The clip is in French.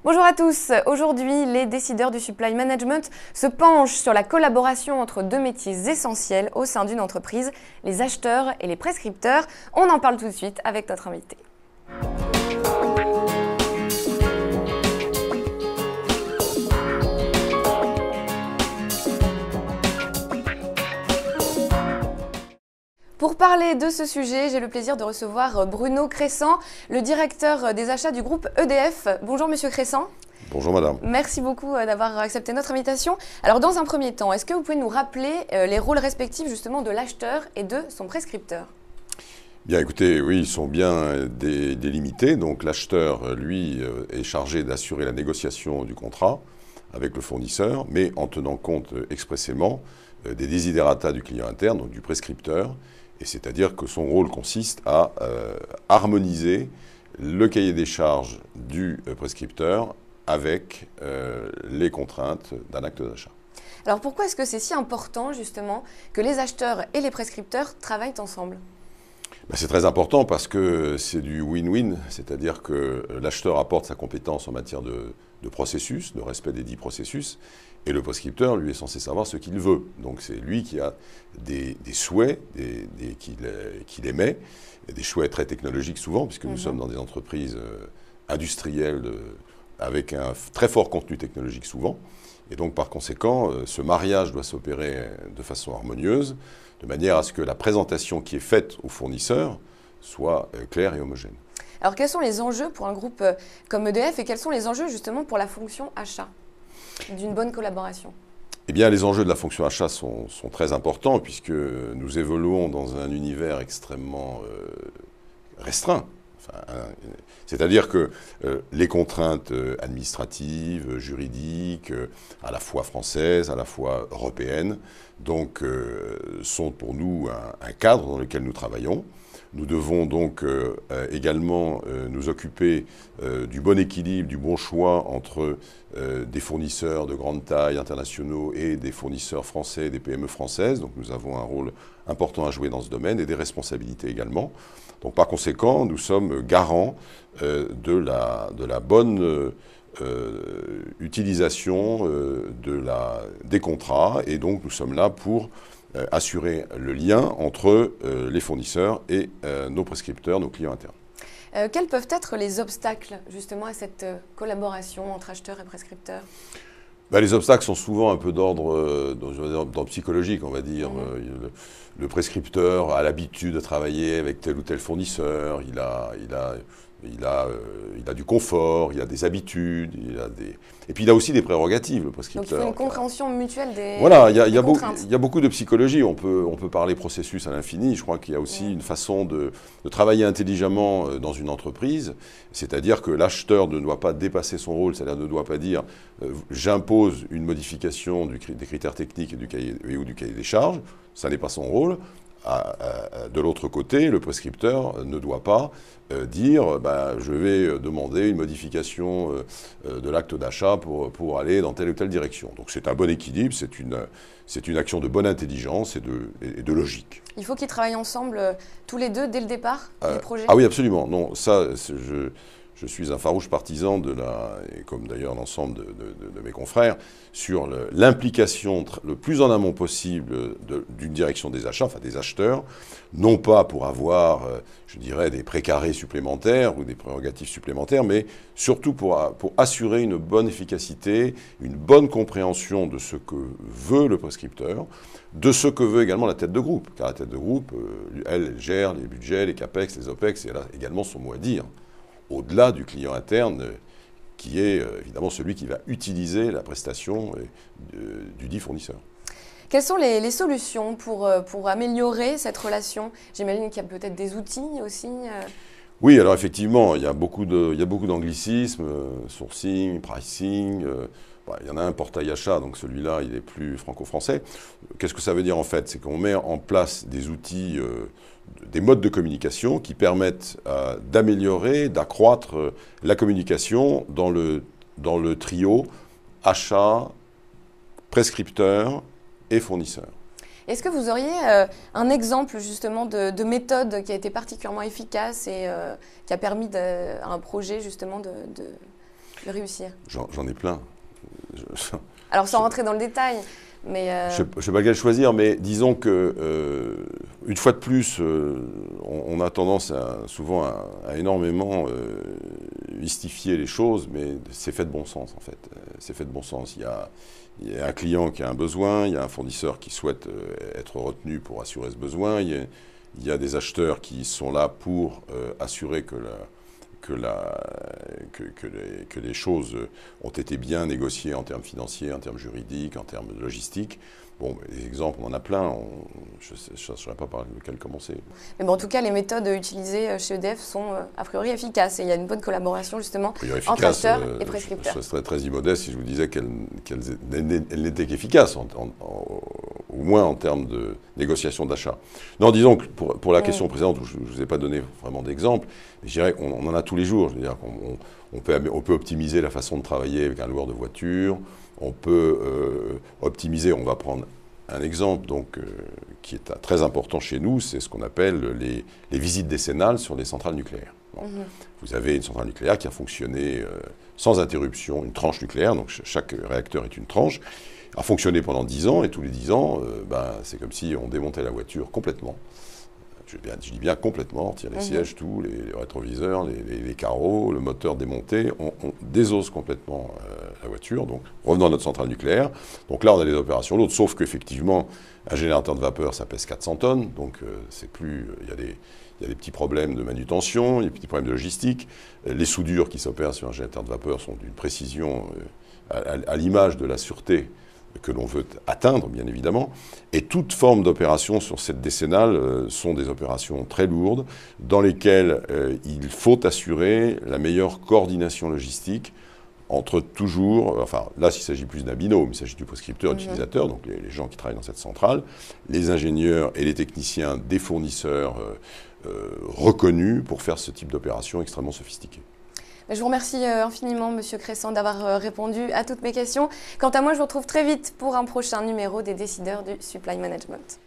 Bonjour à tous. Aujourd'hui, les décideurs du supply management se penchent sur la collaboration entre deux métiers essentiels au sein d'une entreprise, les acheteurs et les prescripteurs. On en parle tout de suite avec notre invité. Pour parler de ce sujet, j'ai le plaisir de recevoir Bruno Cressant, le directeur des achats du groupe EDF. Bonjour Monsieur Cressant. Bonjour madame. Merci beaucoup d'avoir accepté notre invitation. Alors dans un premier temps, est-ce que vous pouvez nous rappeler les rôles respectifs justement de l'acheteur et de son prescripteur ? Bien écoutez, oui, ils sont bien délimités. Donc l'acheteur, lui, est chargé d'assurer la négociation du contrat avec le fournisseur, mais en tenant compte expressément des desiderata du client interne, donc du prescripteur. Et c'est-à-dire que son rôle consiste à harmoniser le cahier des charges du prescripteur avec les contraintes d'un acte d'achat. Alors pourquoi est-ce que c'est si important justement que les acheteurs et les prescripteurs travaillent ensemble ? C'est très important parce que c'est du win-win, c'est-à-dire que l'acheteur apporte sa compétence en matière de processus, de respect des dits processus, et le prescripteur, lui, est censé savoir ce qu'il veut. Donc c'est lui qui a des souhaits qu'il émet, et des souhaits très technologiques souvent, puisque nous sommes dans des entreprises industrielles avec un très fort contenu technologique souvent. Et donc par conséquent, ce mariage doit s'opérer de façon harmonieuse, de manière à ce que la présentation qui est faite au fournisseur soit claire et homogène. Alors quels sont les enjeux pour un groupe comme EDF et quels sont les enjeux justement pour la fonction achat d'une bonne collaboration ? Eh bien, les enjeux de la fonction achat sont très importants puisque nous évoluons dans un univers extrêmement restreint. C'est-à-dire que les contraintes administratives, juridiques, à la fois françaises, à la fois européennes, donc, sont pour nous un cadre dans lequel nous travaillons. Nous devons donc également nous occuper du bon équilibre, du bon choix entre des fournisseurs de grande taille internationaux et des fournisseurs français, des PME françaises. Donc nous avons un rôle important à jouer dans ce domaine et des responsabilités également. Donc par conséquent, nous sommes garants de la bonne utilisation des contrats et donc nous sommes là pour assurer le lien entre les fournisseurs et nos prescripteurs, nos clients internes. Quels peuvent être les obstacles justement à cette collaboration entre acheteurs et prescripteurs ? Les obstacles sont souvent un peu d'ordre psychologique, on va dire. Le prescripteur a l'habitude de travailler avec tel ou tel fournisseur, il a du confort, il a des habitudes, et puis il a aussi des prérogatives, le prescripteur. Donc il faut une compréhension mutuelle des Voilà, il contraintes. y a beaucoup de psychologie, on peut parler processus à l'infini. Je crois qu'il y a aussi une façon de travailler intelligemment dans une entreprise, c'est-à-dire que l'acheteur ne doit pas dépasser son rôle, c'est-à-dire ne doit pas dire j'impose une modification des critères techniques ou du cahier des charges, ça n'est pas son rôle. De l'autre côté, le prescripteur ne doit pas dire je vais demander une modification de l'acte d'achat pour aller dans telle ou telle direction. Donc c'est un bon équilibre, c'est une action de bonne intelligence et de logique. Il faut qu'ils travaillent ensemble tous les deux dès le départ du projet ? Ah oui, absolument. Non, ça, je suis un farouche partisan et comme d'ailleurs l'ensemble de mes confrères, sur l'implication le plus en amont possible d'une direction des achats, enfin des acheteurs, non pas pour avoir, je dirais, des précarés supplémentaires ou des prérogatives supplémentaires, mais surtout pour assurer une bonne efficacité, une bonne compréhension de ce que veut le prescripteur, de ce que veut également la tête de groupe. Car la tête de groupe, elle gère les budgets, les CAPEX, les OPEX, et elle a également son mot à dire. Au-delà du client interne, qui est évidemment celui qui va utiliser la prestation du dit fournisseur. Quelles sont les solutions pour améliorer cette relation ? J'imagine qu'il y a peut-être des outils aussi. Oui, alors effectivement, il y a beaucoup d'anglicismes, sourcing, pricing. Il y en a un portail achat, donc celui-là, il est plus franco-français. Qu'est-ce que ça veut dire en fait ? C'est qu'on met en place des outils, des modes de communication qui permettent d'améliorer, d'accroître la communication dans le trio achat, prescripteur et fournisseur. Est-ce que vous auriez un exemple justement de méthode qui a été particulièrement efficace et qui a permis à un projet justement de réussir? J'en ai plein. Alors sans rentrer dans le détail, mais... Je ne sais pas lequel choisir, mais disons que, une fois de plus, on a tendance souvent à énormément mystifier les choses, mais c'est fait de bon sens en fait. C'est fait de bon sens. Il y a un client qui a un besoin, il y a un fournisseur qui souhaite être retenu pour assurer ce besoin, il y a des acheteurs qui sont là pour assurer que les choses ont été bien négociées en termes financiers, en termes juridiques, en termes de logistique. Bon, les exemples, on en a plein. Je ne saurais pas par lequel commencer. Mais bon, en tout cas, les méthodes utilisées chez EDF sont a priori efficaces. Et il y a une bonne collaboration justement entre acheteurs et prescripteurs. Je serais très immodeste si je vous disais qu'elles n'étaient qu'efficaces, au moins en termes de négociation d'achat. Non, disons que pour la question précédente, où je ne vous ai pas donné vraiment d'exemple, je dirais qu'on en a tous les jours. Je veux dire on peut optimiser la façon de travailler avec un loueur de voiture. On peut optimiser, on va prendre un exemple qui est très important chez nous, c'est ce qu'on appelle les visites décennales sur les centrales nucléaires. Bon. Vous avez une centrale nucléaire qui a fonctionné sans interruption, une tranche nucléaire, donc chaque réacteur est une tranche, a fonctionné pendant 10 ans, et tous les 10 ans, c'est comme si on démontait la voiture complètement. Je dis bien complètement, on retire les sièges, tout, les rétroviseurs, les carreaux, le moteur démonté, on désosse complètement la voiture. Donc, revenons à notre centrale nucléaire. Donc là, on a des opérations lourdes, sauf qu'effectivement, un générateur de vapeur, ça pèse 400 tonnes. Donc, c'est plus. Il y a des petits problèmes de manutention, il y a des petits problèmes de logistique. Les soudures qui s'opèrent sur un générateur de vapeur sont d'une précision à l'image de la sûreté que l'on veut atteindre, bien évidemment. Et toute forme d'opération sur cette décennale sont des opérations très lourdes dans lesquelles il faut assurer la meilleure coordination logistique entre toujours, enfin là il s'agit plus d'un binôme, il s'agit du prescripteur-utilisateur, donc les gens qui travaillent dans cette centrale, les ingénieurs et les techniciens des fournisseurs reconnus pour faire ce type d'opération extrêmement sophistiquée. Je vous remercie infiniment, Monsieur Crescent, d'avoir répondu à toutes mes questions. Quant à moi, je vous retrouve très vite pour un prochain numéro des décideurs du Supply Management.